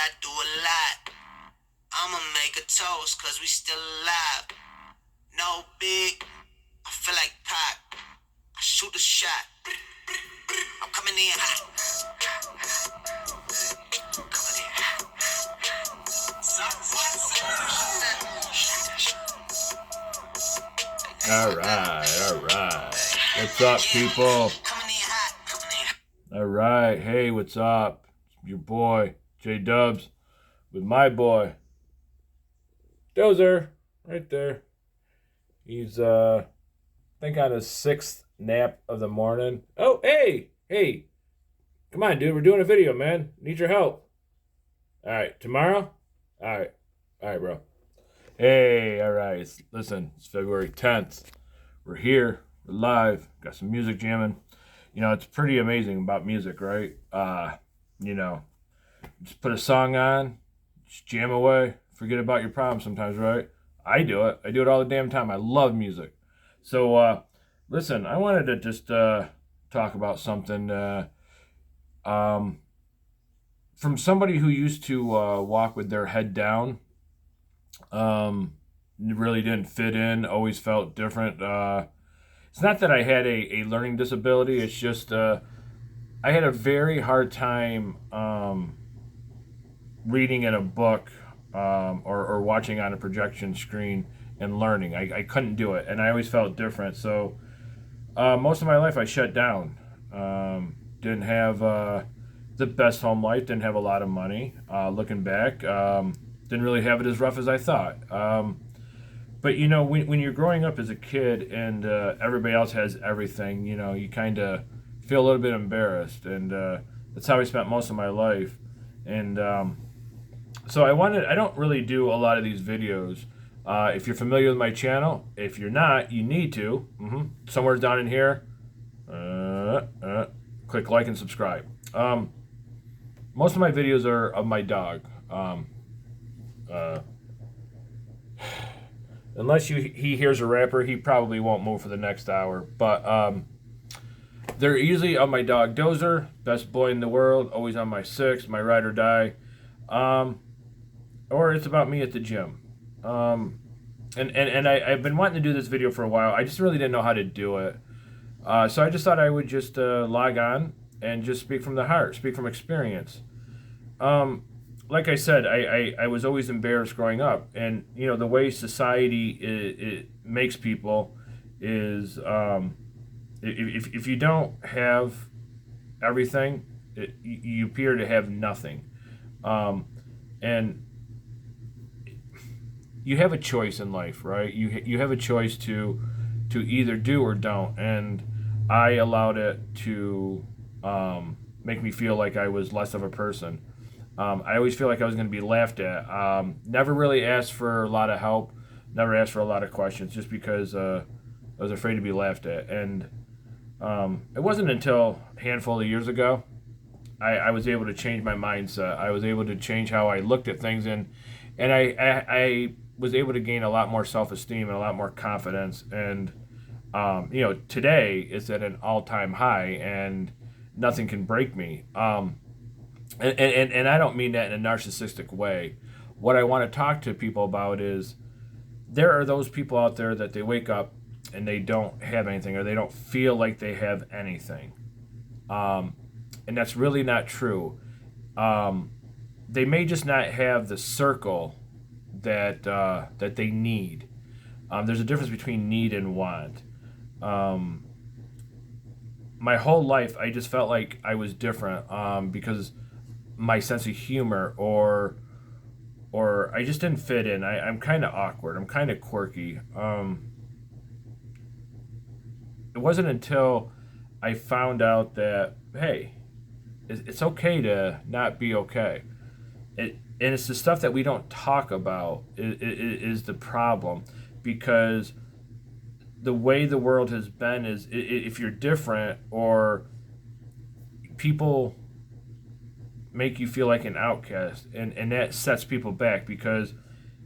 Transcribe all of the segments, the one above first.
I do a lot. I'ma make a toast, cause we still alive. No big, I feel like Pac. I shoot a shot. I'm coming in hot. Coming in hot. All right. What's up, people? All right. Hey, what's up? Your boy, JK'z, with my boy, Dozer, right there. He's, I think on his 6th nap of the morning. Oh, hey. Come on, dude. We're doing a video, man. Need your help. All right. Tomorrow? All right, bro. Hey, all right. Listen, it's February 10th. We're here. We're live. Got some music jamming. You know, it's pretty amazing about music, right? Just put a song on, just jam away, forget about your problems sometimes, right? I do it. I do it all the damn time. I love music. So, listen, I wanted to just talk about something from somebody who used to walk with their head down. Really didn't fit in, always felt different. It's not that I had a learning disability, it's just I had a very hard time reading in a book or watching on a projection screen and learning. I couldn't do it, and I always felt different. So most of my life I shut down. Didn't have the best home life, didn't have a lot of money. Looking back, didn't really have it as rough as I thought. But, you know, when you're growing up as a kid and everybody else has everything, you know, you kind of feel a little bit embarrassed. And that's how I spent most of my life. And so I don't really do a lot of these videos. If you're familiar with my channel, if you're not, you need to. Somewhere down in here, click like and subscribe. Most of my videos are of my dog. Unless he hears a rapper, he probably won't move for the next hour. But they're usually on my dog Dozer, best boy in the world, always on my 6, my ride or die. Or it's about me at the gym. And I've been wanting to do this video for a while. I just really didn't know how to do it. So I just thought I would just log on and just speak from the heart, speak from experience. Like I said, I was always embarrassed growing up, and you know the way society it makes people is if you don't have everything, you appear to have nothing, and you have a choice in life, right? You have a choice to either do or don't, and I allowed it to make me feel like I was less of a person. I always feel like I was going to be laughed at. Never really asked for a lot of help. Never asked for a lot of questions just because I was afraid to be laughed at. And it wasn't until a handful of years ago I was able to change my mindset. I was able to change how I looked at things. And I was able to gain a lot more self-esteem and a lot more confidence. And, today it's at an all-time high and nothing can break me. And I don't mean that in a narcissistic way. What I want to talk to people about is there are those people out there that they wake up and they don't have anything or they don't feel like they have anything. And that's really not true. They may just not have the circle that they need. There's a difference between need and want. My whole life I just felt like I was different because my sense of humor or I just didn't fit in. I'm kind of awkward. I'm kind of quirky. It wasn't until I found out that, hey, it's okay to not be okay. And it's the stuff that we don't talk about is the problem, because the way the world has been is if you're different or people make you feel like an outcast, and that sets people back, because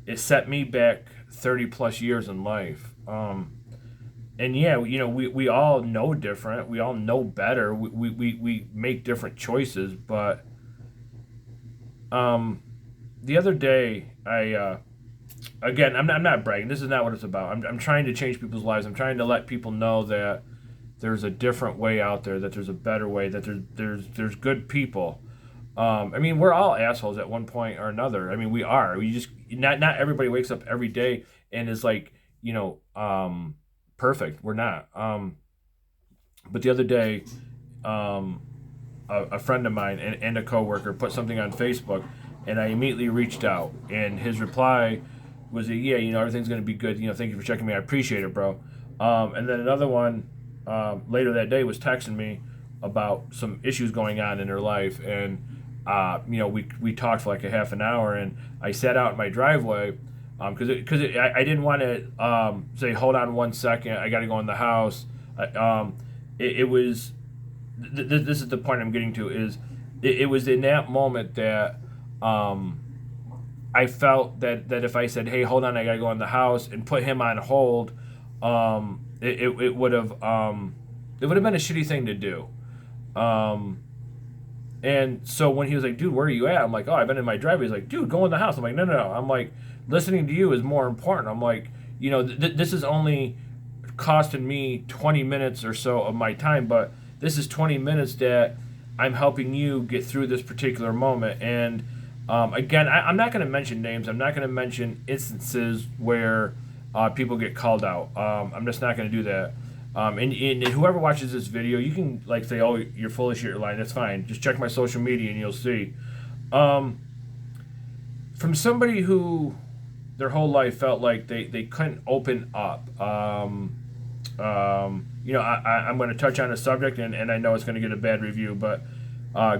it set me back 30 plus years in life. And yeah, you know, we all know different, we all know better, we make different choices, but the other day, again, I'm not bragging. This is not what it's about. I'm trying to change people's lives. I'm trying to let people know that there's a different way out there, that there's a better way, that there's good people. I mean, we're all assholes at one point or another. I mean, we are. We just not everybody wakes up every day and is like, perfect. We're not. But the other day, a friend of mine and a coworker put something on Facebook, and I immediately reached out, and his reply was, "Yeah, everything's gonna be good. Thank you for checking me. I appreciate it, bro." And then another one later that day was texting me about some issues going on in her life, and we talked for like a half an hour, and I sat out in my driveway because I didn't want to say, hold on 1 second, I got to go in the house. It was this is the point I'm getting to, is it was in that moment that I felt that if I said, hey, hold on, I got to go in the house, and put him on hold, it would have been a shitty thing to do. And so when he was like, dude, where are you at? I'm like, oh, I've been in my driveway. He's like, dude, go in the house. I'm like, no. I'm like, listening to you is more important. I'm like, this is only costing me 20 minutes or so of my time, but this is 20 minutes that I'm helping you get through this particular moment. And again, I'm not going to mention names. I'm not going to mention instances where people get called out. I'm just not going to do that. And whoever watches this video, you can say, oh, you're full of shit, you're lying. That's fine. Just check my social media and you'll see. From somebody who their whole life felt like they couldn't open up. I'm going to touch on a subject, and I know it's going to get a bad review, but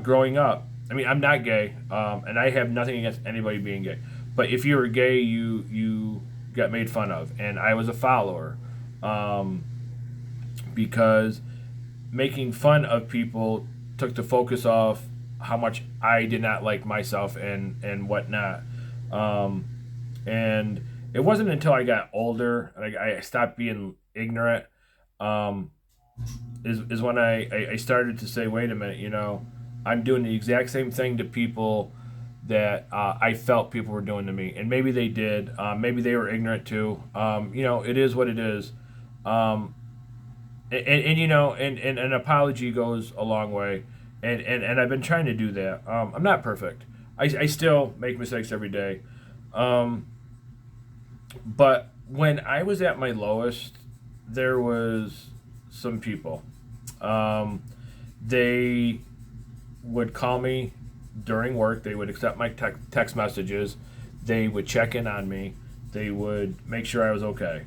growing up, I mean, I'm not gay, and I have nothing against anybody being gay. But if you were gay, you got made fun of, and I was a follower. Because making fun of people took the focus off how much I did not like myself and whatnot. And it wasn't until I got older and I stopped being ignorant is when I started to say, wait a minute, I'm doing the exact same thing to people that I felt people were doing to me. And maybe they did. Maybe they were ignorant too. It is what it is. And an apology goes a long way, and I've been trying to do that. I'm not perfect. I still make mistakes every day, but when I was at my lowest, there was some people. They would call me during work. They would accept my text messages. They would check in on me. They would make sure I was okay.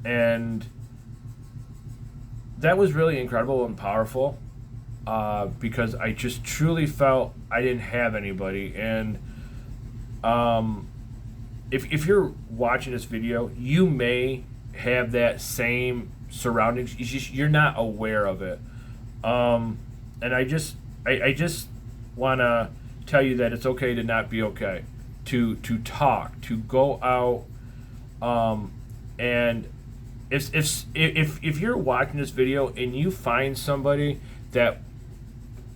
And that was really incredible and powerful because I just truly felt I didn't have anybody. And if you're watching this video, you may have that same surroundings. It's just you're not aware of it. And I just want to tell you that it's okay to not be okay, to talk, to go out, and if you're watching this video and you find somebody that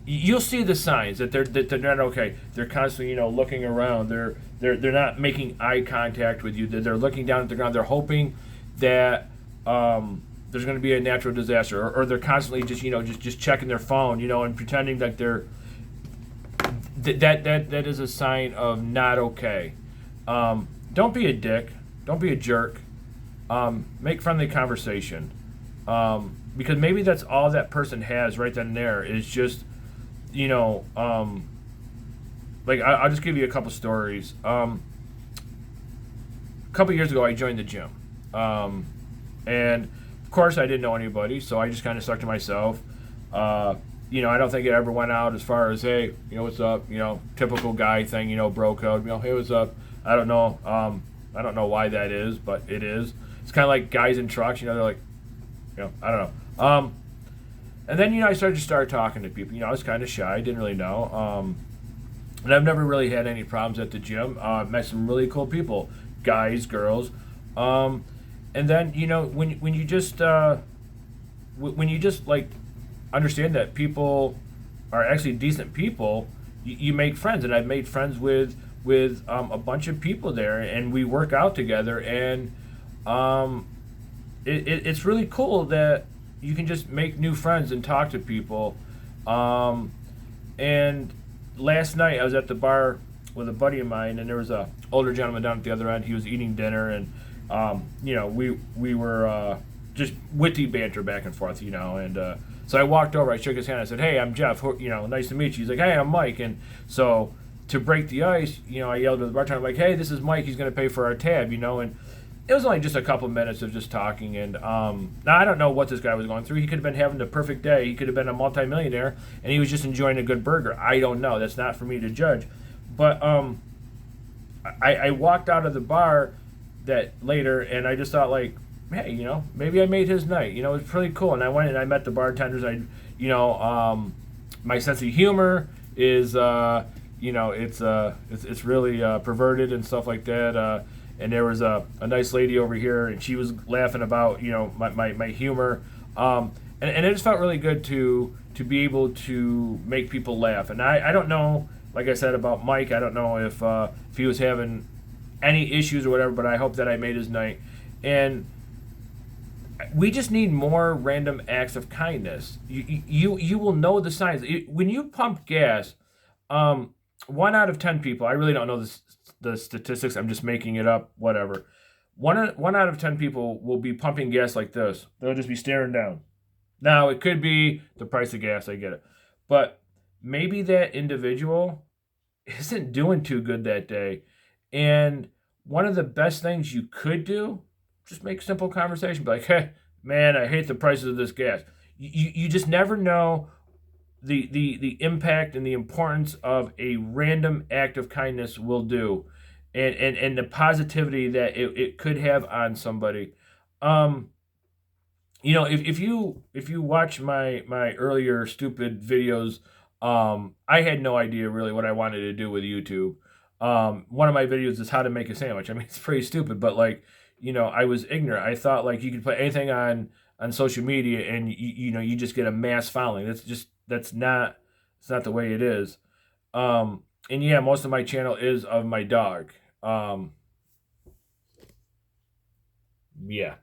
you'll see the signs that they're not okay. They're constantly looking around. They're not making eye contact with you. They're looking down at the ground. They're hoping that there's going to be a natural disaster, or they're constantly just checking their phone, and pretending that they're that is a sign of not okay. Don't be a dick. Don't be a jerk. Make friendly conversation, because maybe that's all that person has right then and there is just, I'll just give you a couple stories. A couple years ago, I joined the gym, and of course I didn't know anybody, so I just kind of stuck to myself. I don't think it ever went out as far as, hey, what's up, typical guy thing, bro code, hey, what's up? I don't know why that is, but it is. It's kind of like guys in trucks, they're like, I don't know. And then, I started talking to people. I was kind of shy, didn't really know. And I've never really had any problems at the gym. Met some really cool people, guys, girls. And then, when you just understand that people are actually decent people, you make friends, and I've made friends with a bunch of people there, and we work out together, and um, it's really cool that you can just make new friends and talk to people. Um, and last night I was at the bar with a buddy of mine, and there was a older gentleman down at the other end. He was eating dinner, and we were just witty banter back and forth, and so I walked over, I shook his hand, I said, "Hey, I'm Jeff. Nice to meet you." He's like, "Hey, I'm Mike," and so to break the ice, I yelled to the bartender, I'm like, "Hey, this is Mike. He's going to pay for our tab," and it was only just a couple minutes of just talking, and now I don't know what this guy was going through. He could have been having the perfect day. He could have been a multimillionaire, and he was just enjoying a good burger. I don't know. That's not for me to judge. But I walked out of the bar that later, and I just thought, like, hey, maybe I made his night. It was pretty cool. And I went and I met the bartenders. My sense of humor is, it's really perverted and stuff like that. And there was a nice lady over here, and she was laughing about, my humor. And it just felt really good to be able to make people laugh. And I don't know, like I said about Mike, I don't know if he was having any issues or whatever, but I hope that I made his night. And we just need more random acts of kindness. You will know the signs. When you pump gas, 1 out of 10 people, I really don't know the statistics, I'm just making it up, whatever. One out of 10 people will be pumping gas like this. They'll just be staring down. Now, it could be the price of gas, I get it. But maybe that individual isn't doing too good that day. And one of the best things you could do, just make simple conversation. Be like, "Hey, man, I hate the prices of this gas." You just never know the impact and the importance of a random act of kindness will do, and the positivity that it could have on somebody. If you watch my earlier stupid videos, I had no idea really what I wanted to do with YouTube. One of my videos is how to make a sandwich. I mean, it's pretty stupid, but like, I was ignorant. I thought like you could put anything on social media and you just get a mass following. It's not the way it is. And yeah, most of my channel is of my dog. Yeah.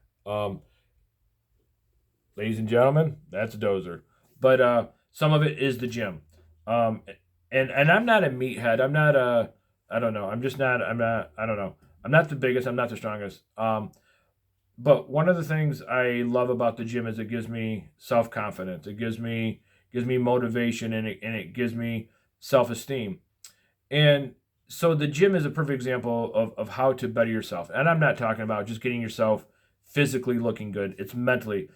Ladies and gentlemen, that's a Dozer. But some of it is the gym. Um, and I'm not a meathead. I'm not a. I don't know. I'm just not. I'm not. I don't know. I'm not the biggest. I'm not the strongest. But one of the things I love about the gym is it gives me self confidence. It gives me motivation, and it gives me self esteem. And so the gym is a perfect example of how to better yourself. And I'm not talking about just getting yourself physically looking good. It's mentally.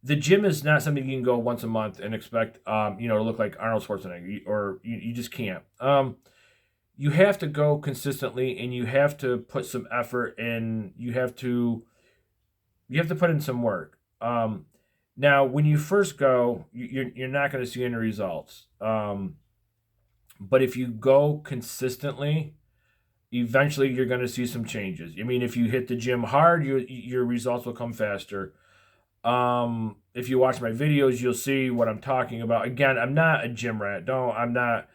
The gym is not something you can go once a month and expect, to look like Arnold Schwarzenegger, or you just can't. You have to go consistently, and you have to put some effort in. You have to put in some work. Now, when you first go, you're not going to see any results. But if you go consistently, eventually you're going to see some changes. I mean, if you hit the gym hard, your results will come faster. If you watch my videos, you'll see what I'm talking about. Again, I'm not a gym rat. I'm not.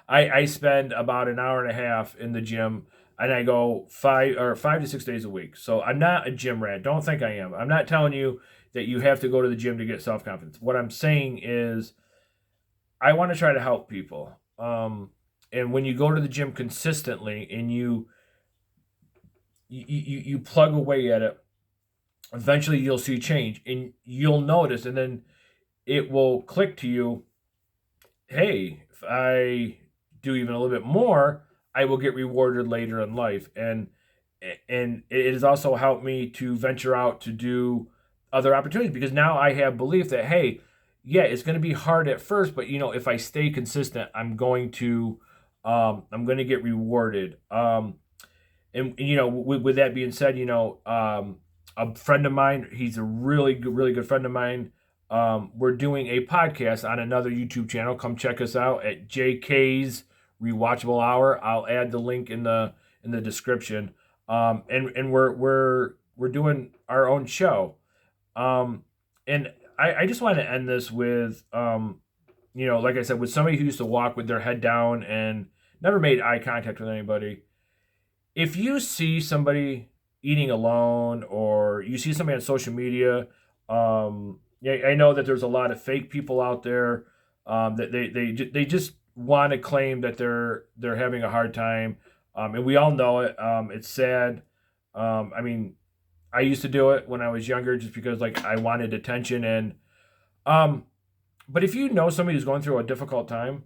I spend about an hour and a half in the gym, and I go 5 to 6 days a week. So I'm not a gym rat. Don't think I am. I'm not telling you that you have to go to the gym to get self confidence. What I'm saying is, I want to try to help people. And when you go to the gym consistently and you plug away at it, eventually you'll see change, and you'll notice, and then it will click to you, hey, if I do even a little bit more, I will get rewarded later in life. And it has also helped me to venture out to do other opportunities, because now I have belief that, hey, yeah, it's going to be hard at first, but if I stay consistent, I'm going to get rewarded. And with that being said, a friend of mine, he's a really good friend of mine. We're doing a podcast on another YouTube channel. Come check us out at JK'z Rewatchable Hour. I'll add the link in the description. And we're doing our own show. And I just want to end this with like I said, with somebody who used to walk with their head down and never made eye contact with anybody, if you see somebody eating alone or you see somebody on social media, yeah, I know that there's a lot of fake people out there that they just want to claim that they're having a hard time, and we all know it. It's sad. I mean, I used to do it when I was younger just because like I wanted attention and um, but if you know somebody who's going through a difficult time,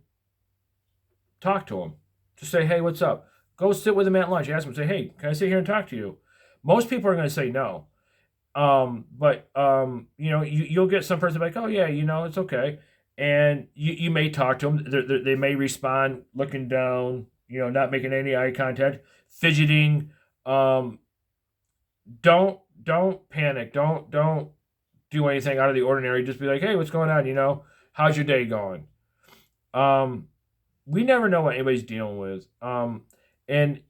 talk to them. Just say, hey, what's up? Go sit with them at lunch. Ask them, say, hey, can I sit here and talk to you? Most people are going to say no. But you'll get some person like, oh yeah, it's okay, and you may talk to them. They may respond looking down, not making any eye contact, fidgeting. Um, don't panic. Don't do anything out of the ordinary. Just be like, hey, what's going on? How's your day going? Um, we never know what anybody's dealing with. And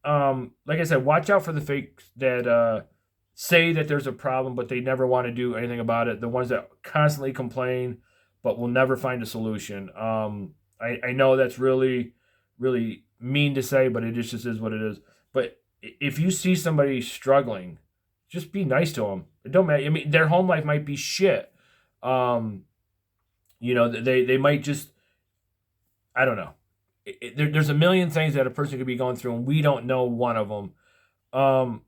like I said, watch out for the fakes that say that there's a problem, but they never want to do anything about it. The ones that constantly complain, but will never find a solution. I know that's really, really mean to say, but just is what it is. But if you see somebody struggling, just be nice to them. It don't matter. I mean, their home life might be shit. Um, they might just, I don't know. There's a million things that a person could be going through, and we don't know one of them. Um,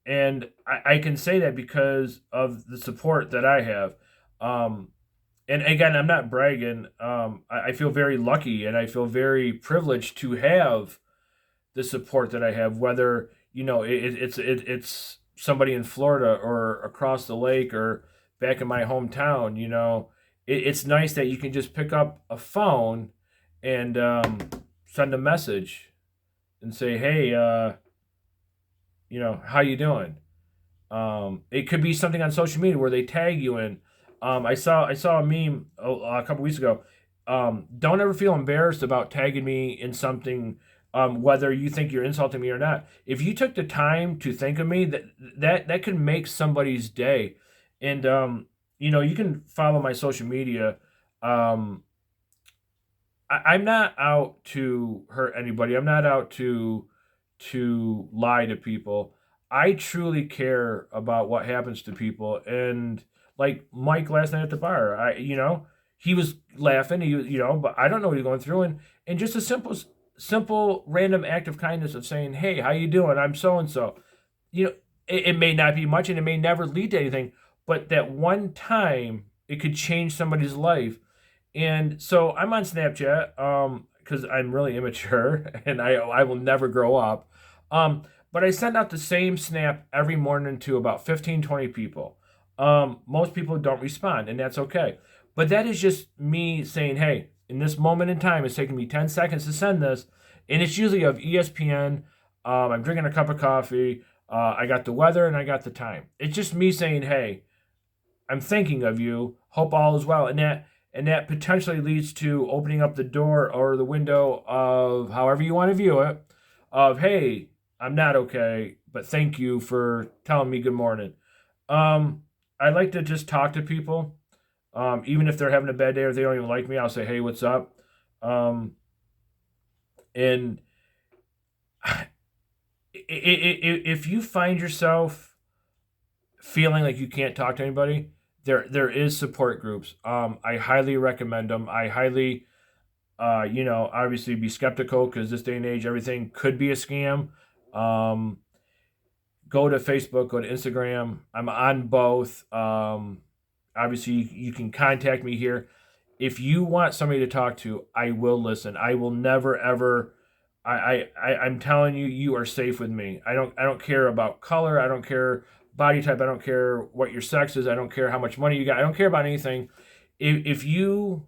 and I can say that because of the support that I have. Um, and again, I'm not bragging. I feel very lucky, and I feel very privileged to have the support that I have. Whether it's somebody in Florida or across the lake or back in my hometown. It's nice that you can just pick up a phone and send a message and say, hey, how you doing? It could be something on social media where they tag you in. I saw a meme a couple weeks ago. Don't ever feel embarrassed about tagging me in something, whether you think you're insulting me or not. If you took the time to think of me, that could make somebody's day. And you can follow my social media. I'm not out to hurt anybody. I'm not out to lie to people. I truly care about what happens to people. And like Mike last night at the bar, he was laughing. But I don't know what he's going through. And just a simple random act of kindness of saying, hey, how you doing? I'm so and so. It may not be much, and it may never lead to anything. But that one time, it could change somebody's life. And so I'm on Snapchat because I'm really immature and I will never grow up. But I send out the same snap every morning to about 15, 20 people. Most people don't respond, and that's okay. But that is just me saying, hey, in this moment in time, it's taking me 10 seconds to send this. And it's usually of ESPN. I'm drinking a cup of coffee. I got the weather and I got the time. It's just me saying, hey, I'm thinking of you. Hope all is well. And that potentially leads to opening up the door or the window of however you want to view it of, hey, I'm not okay, but thank you for telling me good morning. I like to just talk to people. Even if they're having a bad day or they don't even like me, I'll say, hey, what's up? And if you find yourself feeling like you can't talk to anybody, there is support groups. I highly recommend them. I highly, obviously be skeptical because this day and age, everything could be a scam. Um, Go to Facebook, go to Instagram. I'm on both. Obviously, you can contact me here. If you want somebody to talk to, I will listen. I will never ever. I'm telling you, you are safe with me. I don't care about color. I don't care body type. I don't care what your sex is. I don't care how much money you got. I don't care about anything. If you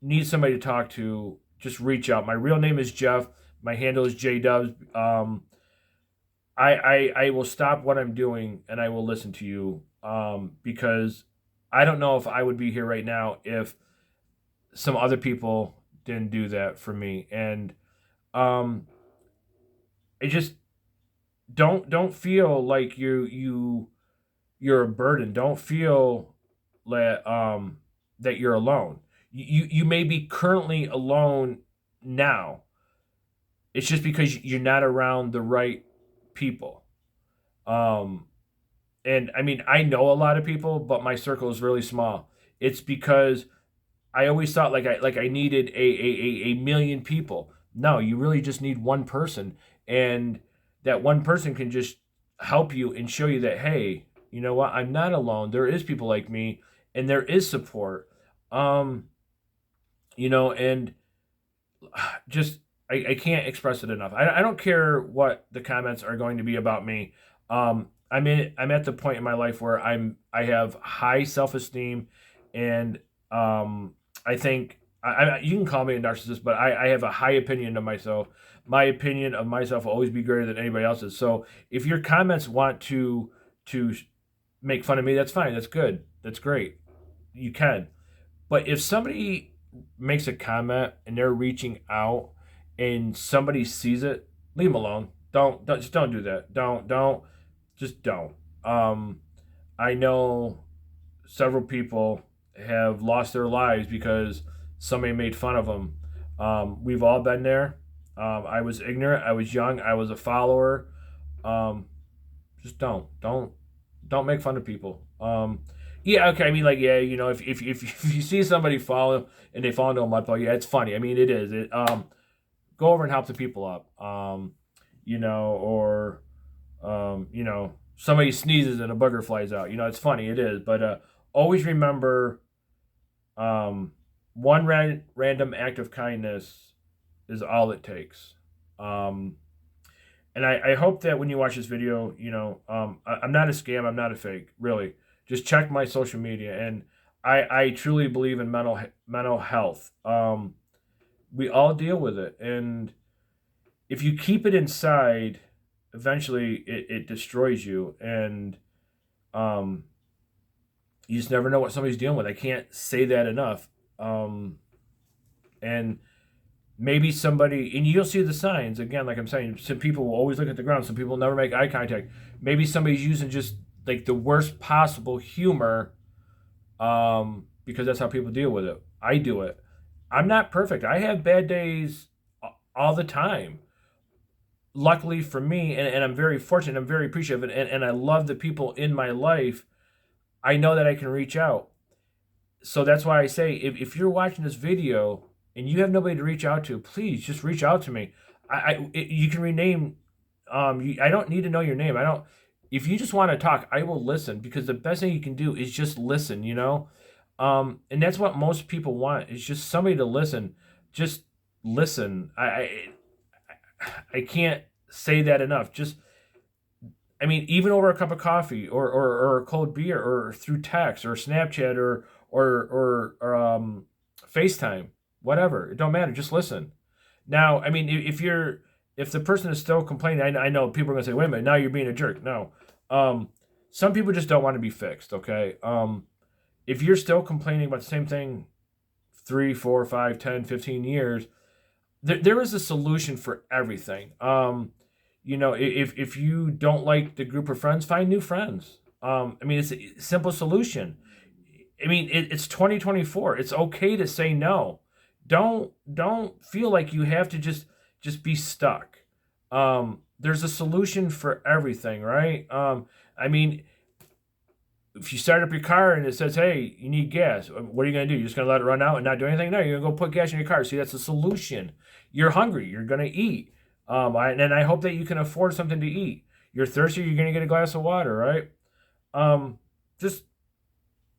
need somebody to talk to, just reach out. My real name is Jeff. My handle is JK'z. I will stop what I'm doing and I will listen to you. Because I don't know if I would be here right now if some other people didn't do that for me. And um, it just don't feel like you're a burden. Don't feel that you're alone. You may be currently alone now. It's just because you're not around the right people. Um, and I mean, I know a lot of people, but my circle is really small. It's because I always thought like I needed a million people. No, you really just need one person, and that one person can just help you and show you that, hey, you know what? I'm not alone. There is people like me, and there is support. Um, and just I can't express it enough. I don't care what the comments are going to be about me. I'm at the point in my life where I have high self esteem, and I think you can call me a narcissist, but I have a high opinion of myself. My opinion of myself will always be greater than anybody else's. So if your comments want to make fun of me, that's fine. That's good. That's great. You can. But if somebody makes a comment and they're reaching out and somebody sees it, leave them alone. Don't just don't do that. Don't just don't. Um, I know several people have lost their lives because somebody made fun of them. We've all been there. I was ignorant. I was young. I was a follower. Um, just don't make fun of people. Yeah, okay. I mean, like, yeah, if you see somebody fall and they fall into a mud puddle, yeah, it's funny. I mean, it is. Go over and help the people up. Or somebody sneezes and a booger flies out. It's funny. It is, but always remember, one random act of kindness is all it takes. Um, and I hope that when you watch this video, I'm not a scam. I'm not a fake. Really, just check my social media, and I truly believe in mental health. We all deal with it, and if you keep it inside, eventually it destroys you, and um, you just never know what somebody's dealing with. I can't say that enough. And maybe somebody, and you'll see the signs again. Like I'm saying, some people will always look at the ground. Some people never make eye contact. Maybe somebody's using just like the worst possible humor, because that's how people deal with it. I do it. I'm not perfect. I have bad days all the time. Luckily for me, and I'm very fortunate, I'm very appreciative, and I love the people in my life. I know that I can reach out. So that's why I say, if you're watching this video and you have nobody to reach out to, please just reach out to me. You can rename. I don't need to know your name. I don't. If you just want to talk, I will listen, because the best thing you can do is just listen. And that's what most people want, is just somebody to listen. Just listen. I can't say that enough. I mean, even over a cup of coffee, or a cold beer, or through text or Snapchat, or FaceTime, whatever. It don't matter. Just listen. Now, I mean, if the person is still complaining, I know people are gonna say, "Wait a minute, now you're being a jerk." No, some people just don't want to be fixed. Okay, if you're still complaining about the same thing 3, 4, 5, 10, 15 years, there is a solution for everything. If you don't like the group of friends, find new friends. I mean, it's a simple solution. I mean, it's 2024. It's okay to say no. Don't feel like you have to just be stuck. There's a solution for everything, right? I mean, if you start up your car and it says, "Hey, you need gas," what are you gonna do? You're just gonna let it run out and not do anything? No, you're gonna go put gas in your car. See, that's a solution. You're hungry. You're gonna eat. And I hope that you can afford something to eat. You're thirsty. You're gonna get a glass of water, right? Just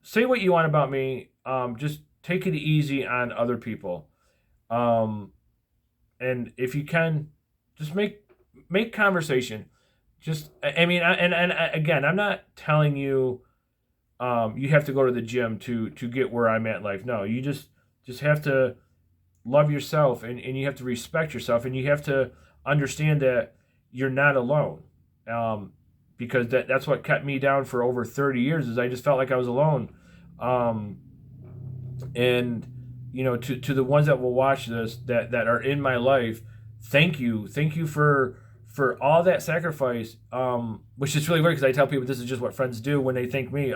say what you want about me. Just take it easy on other people. Um, and if you can, just make conversation. Just, I mean, and again, I'm not telling you, you have to go to the gym to get where I'm at in life. No, you just have to love yourself, and you have to respect yourself, and you have to understand that you're not alone. Because that's what kept me down for over 30 years, is I just felt like I was alone. And to the ones that will watch this, that are in my life, thank you for all that sacrifice. Which is really weird, because I tell people this is just what friends do when they thank me.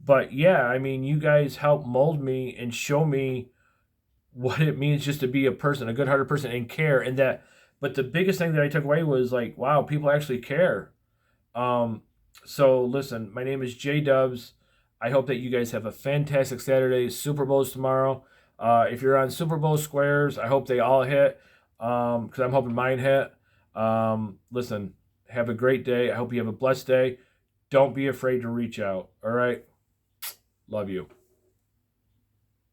But yeah, I mean, you guys help mold me and show me what it means just to be a person, a good-hearted person, and care. And that, but the biggest thing that I took away was like, wow, people actually care. Um, so listen, my name is J Dubs. I hope that you guys have a fantastic Saturday. Super Bowl's tomorrow. If you're on Super Bowl squares, I hope they all hit. Because I'm hoping mine hit. Listen, have a great day. I hope you have a blessed day. Don't be afraid to reach out. All right. Love you.